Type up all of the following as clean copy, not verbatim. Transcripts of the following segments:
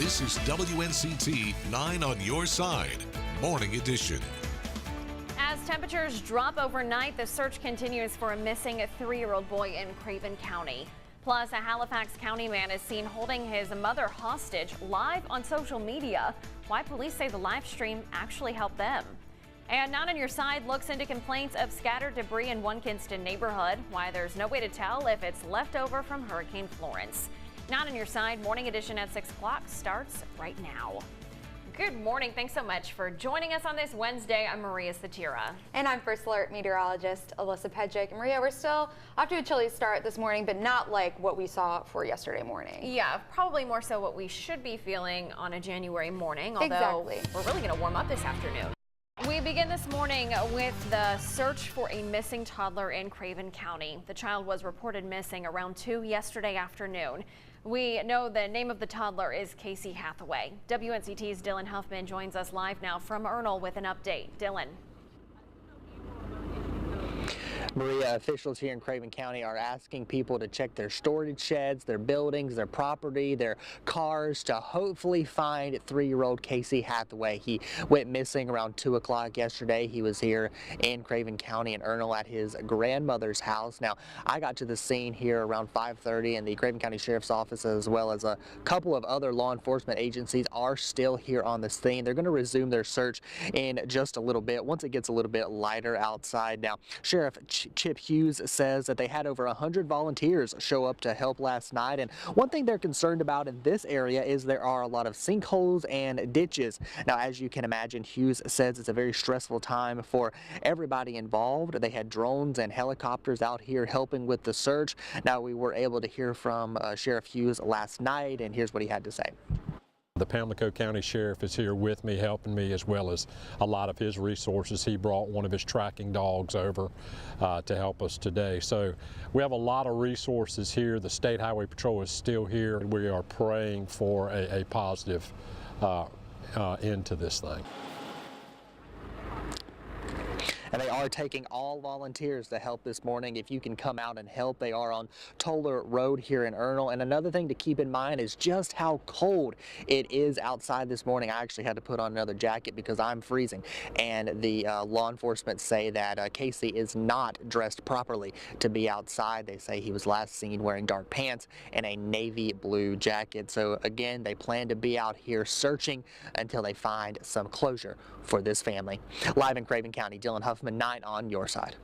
This is WNCT 9 on your side, Morning Edition. As temperatures drop overnight, the search continues for a missing 3-year-old boy in Craven County. Plus, a Halifax County man is seen holding his mother hostage live on social media. Why police say the live stream actually helped them. And Not on Your Side looks into complaints of scattered debris in one Kinston neighborhood. Why there's no way to tell if it's left over from Hurricane Florence. Not on Your Side, Morning Edition at 6 o'clock starts right now. Good morning. Thanks so much for joining us on this Wednesday. I'm Maria Satira. And I'm First Alert meteorologist Alyssa Pedjick. Maria, we're still off to a chilly start this morning, but not like what we saw for yesterday morning. Yeah, probably more so what we should be feeling on a January morning, although exactly. We're really going to warm up this afternoon. We begin this morning with the search for a missing toddler in Craven County. The child was reported missing around 2 yesterday afternoon. We know the name of the toddler is Casey Hathaway. WNCT's Dylan Huffman joins us live now from Ernle with an update. Dylan. Maria, officials here in Craven County are asking people to check their storage sheds, their buildings, their property, their cars to hopefully find 3-year-old Casey Hathaway. He went missing around 2 o'clock yesterday. He was here in Craven County in Ernle at his grandmother's house. Now, I got to the scene here around 5:30, and the Craven County Sheriff's Office, as well as a couple of other law enforcement agencies, are still here on the scene. They're going to resume their search in just a little bit once it gets a little bit lighter outside. Now, Sheriff Chip Hughes says that they had over 100 volunteers show up to help last night, and one thing they're concerned about in this area is there are a lot of sinkholes and ditches. Now, as you can imagine, Hughes says it's a very stressful time for everybody involved. They had drones and helicopters out here helping with the search. Now, we were able to hear from Sheriff Hughes last night, and here's what he had to say. The Pamlico County Sheriff is here with me, helping me, as well as a lot of his resources. He brought one of his tracking dogs over to help us today. So we have a lot of resources here. The State Highway Patrol is still here. We are praying for a positive end to this thing. And they are taking all volunteers to help this morning. If you can come out and help, they are on Toller Road here in Ernle. And another thing to keep in mind is just how cold it is outside this morning. I actually had to put on another jacket because I'm freezing. And the law enforcement say that Casey is not dressed properly to be outside. They say he was last seen wearing dark pants and a navy blue jacket. So again, they plan to be out here searching until they find some closure for this family. Live in Craven County, Dylan Huffman, 9 on your side.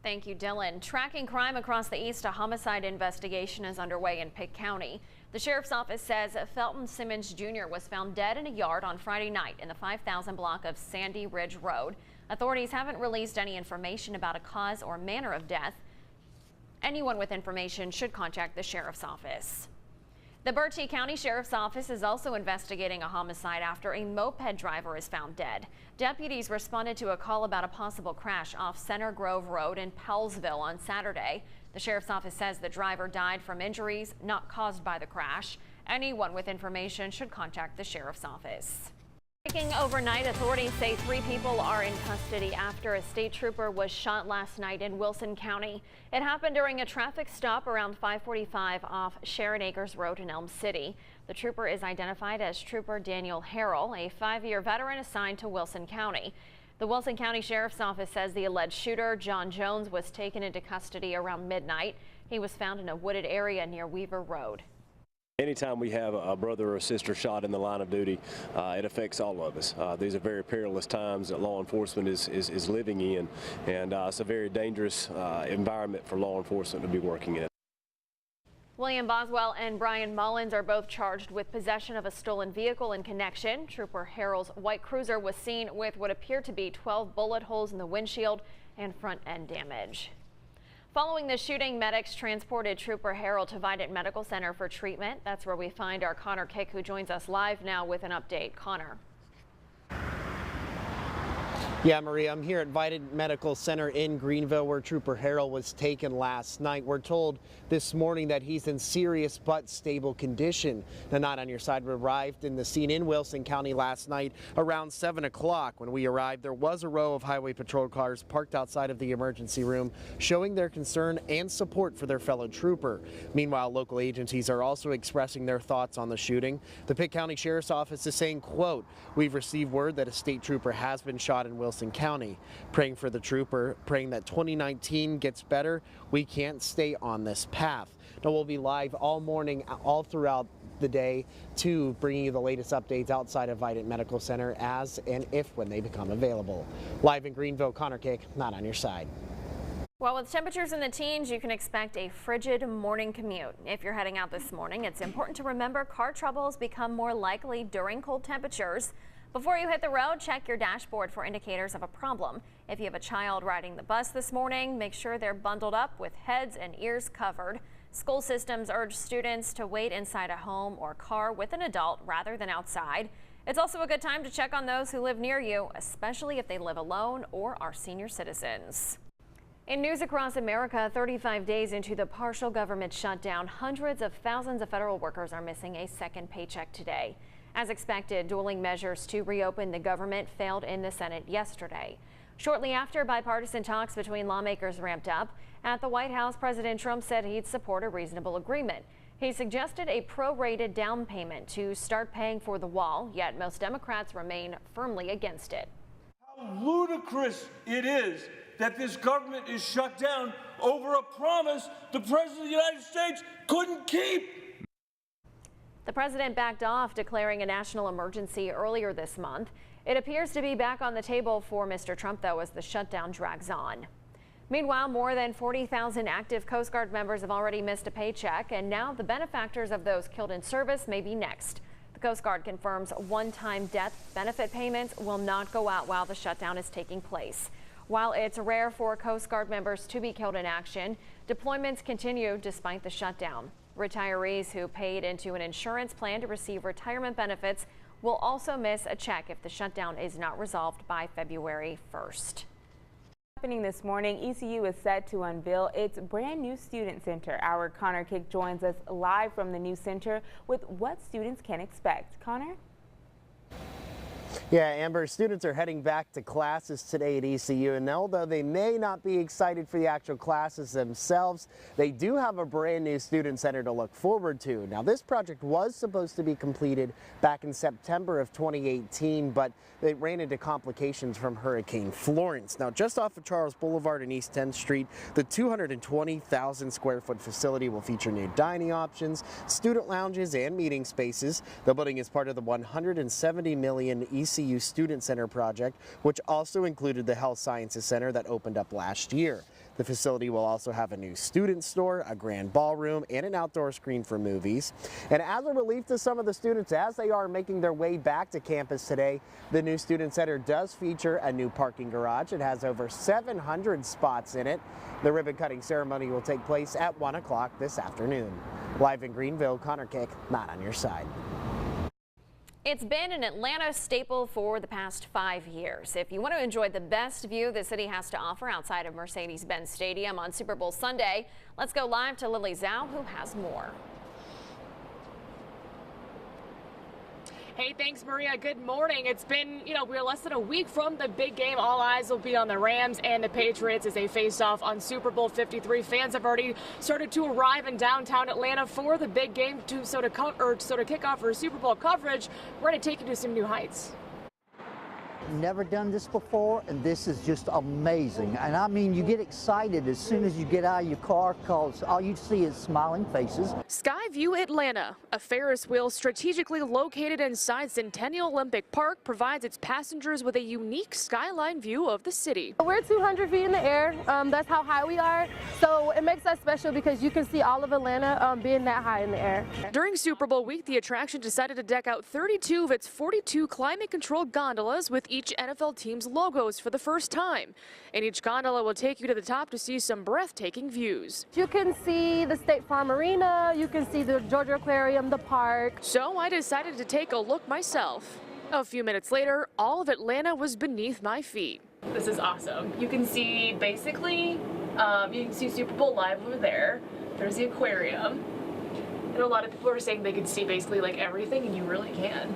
Thank you, Dylan. Tracking crime across the east, a homicide investigation is underway in Pitt County. The sheriff's office says Felton Simmons Jr. was found dead in a yard on Friday night in the 5000 block of Sandy Ridge Road. Authorities haven't released any information about a cause or manner of death. Anyone with information should contact the sheriff's office. The Bertie County Sheriff's Office is also investigating a homicide after a moped driver is found dead. Deputies responded to a call about a possible crash off Center Grove Road in Powellsville on Saturday. The Sheriff's Office says the driver died from injuries not caused by the crash. Anyone with information should contact the Sheriff's Office. Breaking overnight, authorities say 3 people are in custody after a state trooper was shot last night in Wilson County. It happened during a traffic stop around 5:45 off Sharon Acres Road in Elm City. The trooper is identified as Trooper Daniel Harrell, a 5-year veteran assigned to Wilson County. The Wilson County Sheriff's Office says the alleged shooter, John Jones, was taken into custody around midnight. He was found in a wooded area near Weaver Road. Anytime we have a brother or a sister shot in the line of duty, it affects all of us. These are very perilous times that law enforcement is living in, and it's a very dangerous environment for law enforcement to be working in. William Boswell and Brian Mullins are both charged with possession of a stolen vehicle in connection. Trooper Harrell's white cruiser was seen with what appeared to be 12 bullet holes in the windshield and front end damage. Following the shooting, medics transported Trooper Harrell to Vidant Medical Center for treatment. That's where we find our Connor Kick, who joins us live now with an update. Connor. Yeah, Maria, I'm here at Vidant Medical Center in Greenville where Trooper Harrell was taken last night. We're told this morning that he's in serious but stable condition. The Not On Your Side arrived in the scene in Wilson County last night around 7 o'clock. When we arrived, there was a row of highway patrol cars parked outside of the emergency room, showing their concern and support for their fellow trooper. Meanwhile, local agencies are also expressing their thoughts on the shooting. The Pitt County Sheriff's Office is saying, quote, "We've received word that a state trooper has been shot in Wilson County. Praying for the trooper, praying that 2019 gets better. We can't stay on this path." Now we'll be live all morning, all throughout the day, to bringing you the latest updates outside of Vidant Medical Center as and if when they become available. Live in Greenville, Connor Kick, Not On Your Side. Well, with temperatures in the teens, you can expect a frigid morning commute. If you're heading out this morning, it's important to remember car troubles become more likely during cold temperatures. Before you hit the road, check your dashboard for indicators of a problem. If you have a child riding the bus this morning, make sure they're bundled up with heads and ears covered. School systems urge students to wait inside a home or car with an adult rather than outside. It's also a good time to check on those who live near you, especially if they live alone or are senior citizens. In news across America, 35 days into the partial government shutdown, hundreds of thousands of federal workers are missing a second paycheck today. As expected, dueling measures to reopen the government failed in the Senate yesterday. Shortly after bipartisan talks between lawmakers ramped up, at the White House, President Trump said he'd support a reasonable agreement. He suggested a prorated down payment to start paying for the wall, yet most Democrats remain firmly against it. How ludicrous it is that this government is shut down over a promise the President of the United States couldn't keep. The president backed off, declaring a national emergency earlier this month. It appears to be back on the table for Mr. Trump, though, as the shutdown drags on. Meanwhile, more than 40,000 active Coast Guard members have already missed a paycheck, and now the benefactors of those killed in service may be next. The Coast Guard confirms one-time death benefit payments will not go out while the shutdown is taking place. While it's rare for Coast Guard members to be killed in action, deployments continue despite the shutdown. Retirees who paid into an insurance plan to receive retirement benefits will also miss a check if the shutdown is not resolved by February 1st. Happening this morning, ECU is set to unveil its brand new student center. Our Connor Kick joins us live from the new center with what students can expect. Connor? Yeah, Amber, students are heading back to classes today at ECU, and although they may not be excited for the actual classes themselves, they do have a brand new student center to look forward to. Now, this project was supposed to be completed back in September of 2018, but it ran into complications from Hurricane Florence. Now, just off of Charles Boulevard and East 10th Street, the 220,000 square foot facility will feature new dining options, student lounges, and meeting spaces. The building is part of the $170 million ECU Student Center project, which also included the Health Sciences Center that opened up last year. The facility will also have a new student store, a grand ballroom, and an outdoor screen for movies. And as a relief to some of the students as they are making their way back to campus today, the new student center does feature a new parking garage. It has over 700 spots in it. The ribbon cutting ceremony will take place at 1 o'clock this afternoon. Live in Greenville, Connor Kick, Not On Your Side. It's been an Atlanta staple for the past 5 years. If you want to enjoy the best view the city has to offer outside of Mercedes-Benz Stadium on Super Bowl Sunday, let's go live to Lily Zhao, who has more. Hey, thanks, Maria. Good morning. It's been, we're less than a week from the big game. All eyes will be on the Rams and the Patriots as they face off on Super Bowl 53. Fans have already started to arrive in downtown Atlanta for the big game to kick off for Super Bowl coverage. We're going to take you to some new heights. Never done this before, and this is just amazing. And I mean, you get excited as soon as you get out of your car because all you see is smiling faces. Skyview Atlanta, a Ferris wheel strategically located inside Centennial Olympic Park, provides its passengers with a unique skyline view of the city. We're 200 feet in the air. That's how high we are. So it makes us special because you can see all of Atlanta being that high in the air. During Super Bowl week, the attraction decided to deck out 32 of its 42 climate-controlled gondolas with each NFL team's logos for the first time. And each gondola will take you to the top to see some breathtaking views. You can see the State Farm Arena, you can see the Georgia Aquarium, the park. So I decided to take a look myself. A few minutes later, all of Atlanta was beneath my feet. This is awesome. You can see basically, you can see Super Bowl live over there. There's the aquarium. And a lot of people are saying they can see basically like everything, and you really can.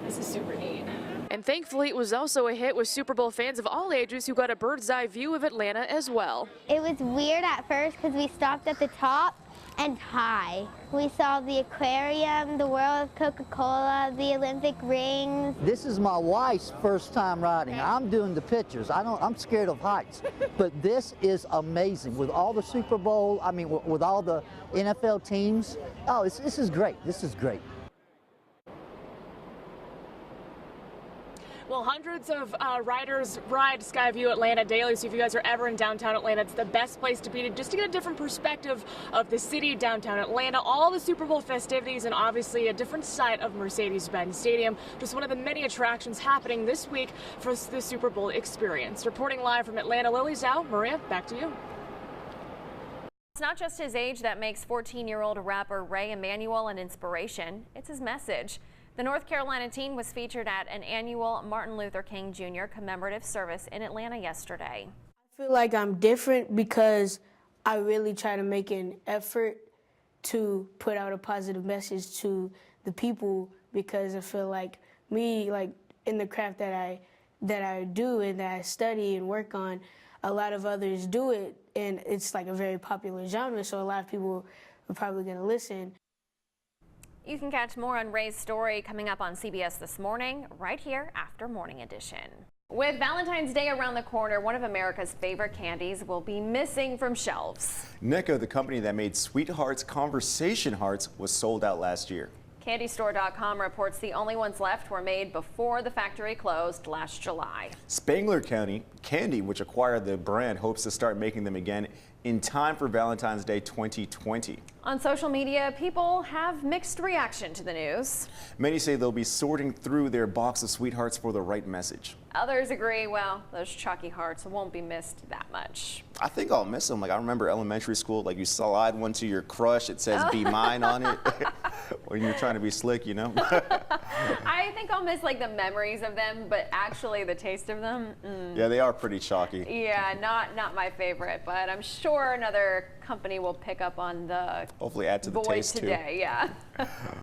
This is super neat. And thankfully, it was also a hit with Super Bowl fans of all ages who got a bird's eye view of Atlanta as well. It was weird at first because we stopped at the top and high. We saw the aquarium, the world of Coca-Cola, the Olympic rings. This is my wife's first time riding. I'm doing the pictures. I'm scared of heights. But this is amazing. With all the Super Bowl, I mean, with all the NFL teams. Oh, this is great. This is great. Well, hundreds of riders ride Skyview Atlanta daily, so if you guys are ever in downtown Atlanta, it's the best place to be just to get a different perspective of the city, downtown Atlanta, all the Super Bowl festivities, and obviously a different side of Mercedes-Benz Stadium. Just one of the many attractions happening this week for the Super Bowl experience. Reporting live from Atlanta, Lily Zhao. Maria, back to you. It's not just his age that makes 14-year-old rapper Ray Emanuel an inspiration. It's his message. The North Carolina teen was featured at an annual Martin Luther King Jr. commemorative service in Atlanta yesterday. I feel like I'm different because I really try to make an effort to put out a positive message to the people, because I feel like me, like in the craft that I do and that I study and work on, a lot of others do it, and it's like a very popular genre, so a lot of people are probably going to listen. You can catch more on Ray's story coming up on CBS This Morning, right here after Morning Edition. With Valentine's Day around the corner, one of America's favorite candies will be missing from shelves. Necco, the company that made Sweethearts Conversation Hearts, was sold out last year. CandyStore.com reports the only ones left were made before the factory closed last July. Spangler County Candy, which acquired the brand, hopes to start making them again in time for Valentine's Day 2020. On social media, people have mixed reaction to the news. Many say they'll be sorting through their box of Sweethearts for the right message. Others agree, well, those chalky hearts won't be missed that much. I think I'll miss them. Like, I remember elementary school, like you slide one to your crush, it says "Be mine" on it. When you're trying to be slick, you know. I think I'll miss like the memories of them, but actually the taste of them. Yeah, they are pretty chalky. Yeah, not my favorite, but I'm sure another company will pick up on the hopefully add to the void taste today. too. Yeah.